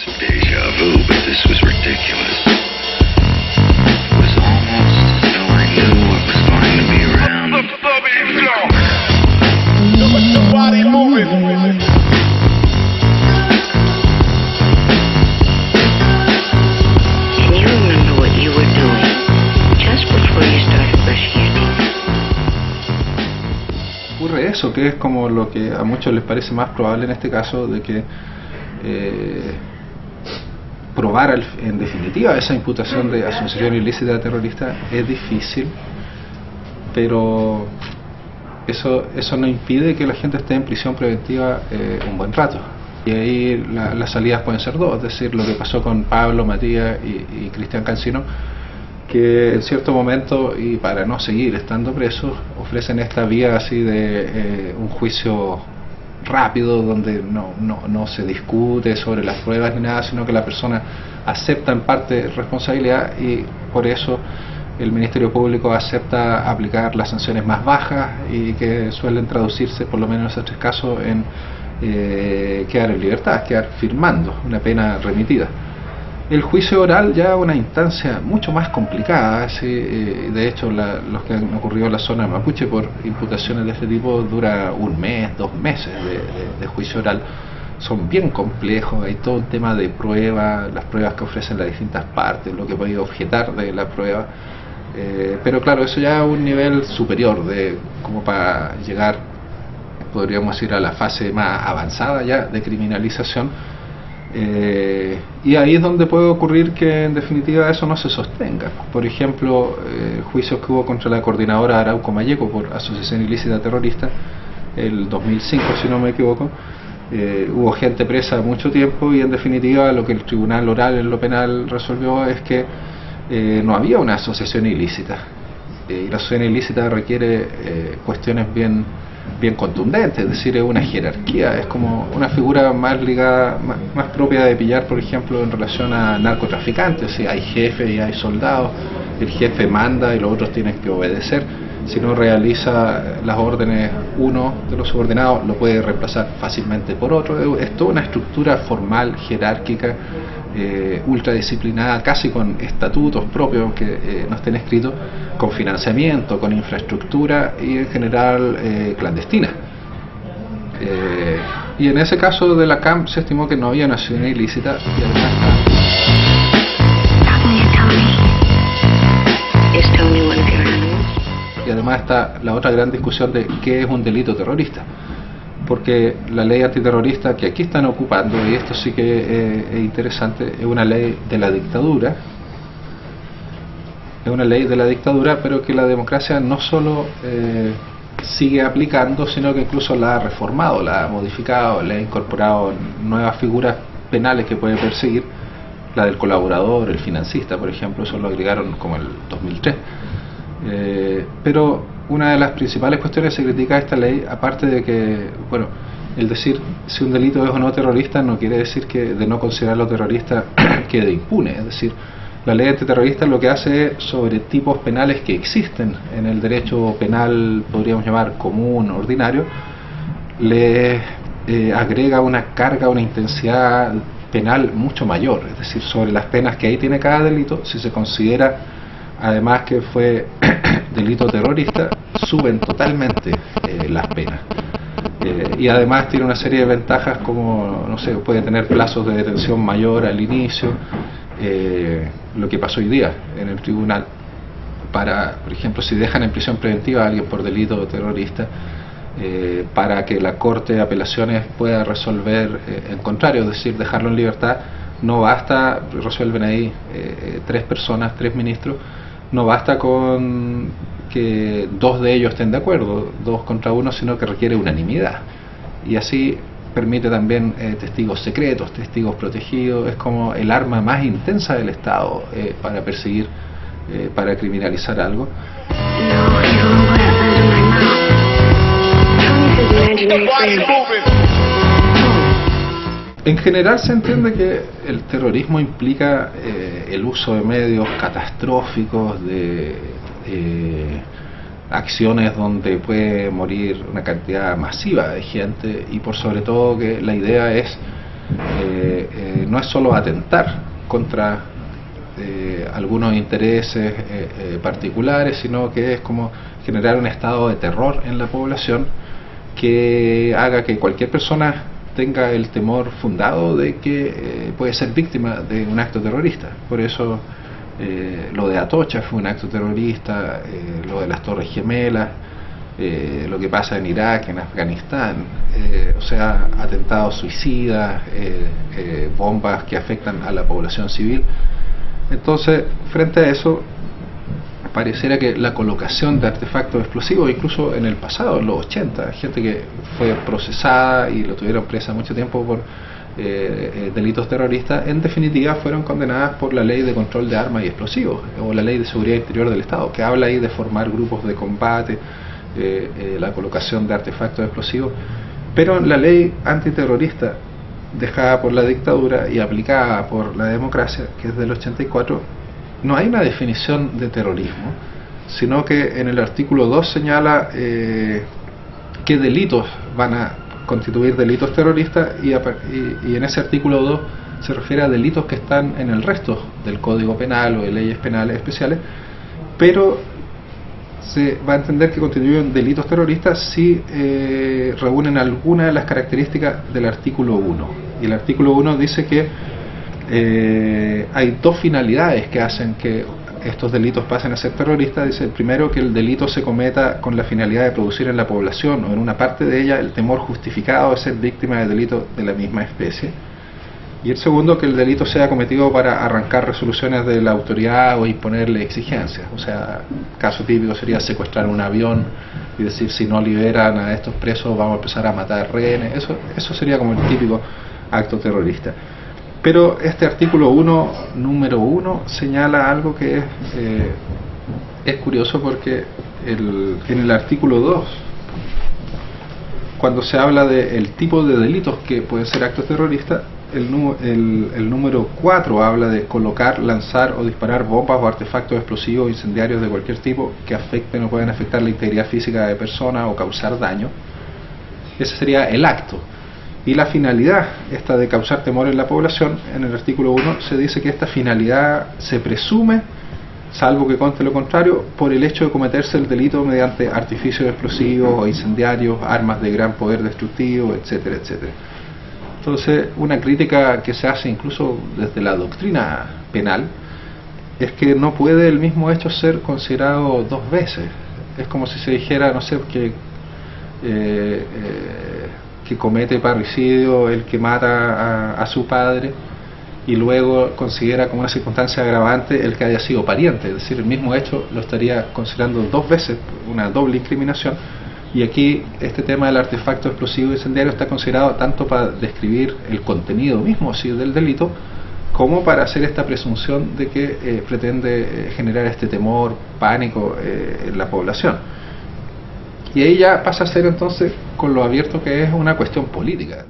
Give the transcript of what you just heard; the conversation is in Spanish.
Deja vu, but this was ridiculous. It was almost as though I knew what was going to be around every corner. The body moving. Can you remember what you were doing just before you started brushing your teeth? Ocurre eso, que es como lo que a muchos les parece más probable en este caso, de que probar en definitiva esa imputación de asociación ilícita terrorista es difícil, pero eso no impide que la gente esté en prisión preventiva un buen rato. Y ahí las salidas pueden ser dos, es decir, lo que pasó con Pablo, Matías y Cristian Cancino, que en cierto momento, y para no seguir estando presos, ofrecen esta vía así de un juicio rápido, donde no se discute sobre las pruebas ni nada, sino que la persona acepta en parte responsabilidad, y por eso el Ministerio Público acepta aplicar las sanciones más bajas, y que suelen traducirse, por lo menos en esos tres casos, en quedar en libertad, quedar firmando una pena remitida. El juicio oral ya es una instancia mucho más complicada, de hecho los que han ocurrido en la zona de Mapuche por imputaciones de este tipo dura un mes, 2 meses de juicio oral. Son bien complejos, hay todo un tema de pruebas, las pruebas que ofrecen las distintas partes, lo que puede objetar de la prueba, pero claro, eso ya es un nivel superior, como para llegar, podríamos ir a la fase más avanzada ya de criminalización. Y ahí es donde puede ocurrir que en definitiva eso no se sostenga. Por ejemplo, juicios que hubo contra la coordinadora Arauco Mayeco por asociación ilícita terrorista el 2005, si no me equivoco. Hubo gente presa mucho tiempo, y en definitiva lo que el tribunal oral en lo penal resolvió es que no había una asociación ilícita, y la asociación ilícita requiere cuestiones bien contundentes, es decir, es una jerarquía, es como una figura más ligada, más propia de pillar, por ejemplo, en relación a narcotraficantes. Si hay jefe y hay soldados, el jefe manda y los otros tienen que obedecer. Si no realiza las órdenes uno de los subordinados, lo puede reemplazar fácilmente por otro. Es toda una estructura formal, jerárquica, ultradisciplinada, casi con estatutos propios, aunque no estén escritos, con financiamiento, con infraestructura y en general clandestina. Y en ese caso de la CAM se estimó que no había una asociación ilícita, y además está la otra gran discusión de qué es un delito terrorista, porque la ley antiterrorista que aquí están ocupando, y esto sí que es interesante, es una ley de la dictadura, pero que la democracia no solo sigue aplicando, sino que incluso la ha reformado, la ha modificado, le ha incorporado nuevas figuras penales que puede perseguir, la del colaborador, el financista, por ejemplo, eso lo agregaron como el 2003. Pero una de las principales cuestiones que se critica a esta ley, aparte de que, bueno, el decir si un delito es o no terrorista no quiere decir que de no considerarlo terrorista quede impune. Es decir, la ley antiterrorista lo que hace es, sobre tipos penales que existen en el derecho penal, podríamos llamar común, ordinario, le agrega una carga, una intensidad penal mucho mayor. Es decir, sobre las penas que ahí tiene cada delito, si se considera además que fue delito terrorista, suben totalmente las penas. Y además tiene una serie de ventajas, como, no sé, puede tener plazos de detención mayor al inicio, lo que pasó hoy día en el tribunal, para, por ejemplo, si dejan en prisión preventiva a alguien por delito terrorista, para que la Corte de Apelaciones pueda resolver en contrario, es decir, dejarlo en libertad. No basta, resuelven ahí 3 personas, 3 ministros, no basta con que 2 de ellos estén de acuerdo, 2 contra 1, sino que requiere unanimidad. Y así permite también testigos secretos, testigos protegidos. Es como el arma más intensa del Estado para perseguir, para criminalizar algo. En general se entiende que el terrorismo implica el uso de medios catastróficos, de acciones donde puede morir una cantidad masiva de gente, y por sobre todo que la idea es no es solo atentar contra algunos intereses particulares, sino que es como generar un estado de terror en la población que haga que cualquier persona tenga el temor fundado de que puede ser víctima de un acto terrorista. Por eso lo de Atocha fue un acto terrorista, lo de las Torres Gemelas, lo que pasa en Irak, en Afganistán, o sea, atentados suicidas, bombas que afectan a la población civil. Entonces, frente a eso, pareciera que la colocación de artefactos explosivos, incluso en el pasado, en los 80, gente que fue procesada y lo tuvieron presa mucho tiempo por delitos terroristas, en definitiva fueron condenadas por la Ley de Control de Armas y Explosivos, o la Ley de Seguridad Interior del Estado, que habla ahí de formar grupos de combate, la colocación de artefactos explosivos. Pero la ley antiterrorista dejada por la dictadura y aplicada por la democracia, que es del 84, no hay una definición de terrorismo, sino que en el artículo 2 señala qué delitos van a constituir delitos terroristas, y en ese artículo 2 se refiere a delitos que están en el resto del Código Penal o de leyes penales especiales, pero se va a entender que constituyen delitos terroristas si reúnen alguna de las características del artículo 1. Y el artículo 1 dice que hay dos finalidades que hacen que estos delitos pasen a ser terroristas. Dice, el primero, que el delito se cometa con la finalidad de producir en la población o en una parte de ella el temor justificado de ser víctima de delitos de la misma especie. Y el segundo, que el delito sea cometido para arrancar resoluciones de la autoridad o imponerle exigencias. O sea, caso típico sería secuestrar un avión y decir, si no liberan a estos presos vamos a empezar a matar rehenes. Eso sería como el típico acto terrorista. Pero este artículo 1, número 1, señala algo que es curioso, porque en el artículo 2, cuando se habla del tipo de delitos que pueden ser actos terroristas, el número 4 habla de colocar, lanzar o disparar bombas o artefactos explosivos o incendiarios de cualquier tipo que afecten o puedan afectar la integridad física de personas o causar daño. Ese sería el acto. Y la finalidad, esta de causar temor en la población, en el artículo 1 se dice que esta finalidad se presume, salvo que conste lo contrario, por el hecho de cometerse el delito mediante artificios explosivos o incendiarios, armas de gran poder destructivo, etcétera, etcétera. Entonces, una crítica que se hace incluso desde la doctrina penal es que no puede el mismo hecho ser considerado dos veces. Es como si se dijera, no sé, que comete parricidio el que mata a su padre, y luego considera como una circunstancia agravante el que haya sido pariente. Es decir, el mismo hecho lo estaría considerando dos veces, una doble incriminación. Y aquí este tema del artefacto explosivo incendiario está considerado tanto para describir el contenido mismo así del delito, como para hacer esta presunción de que pretende generar este temor, pánico en la población. Y ahí ya pasa a ser entonces, con lo abierto que es, una cuestión política.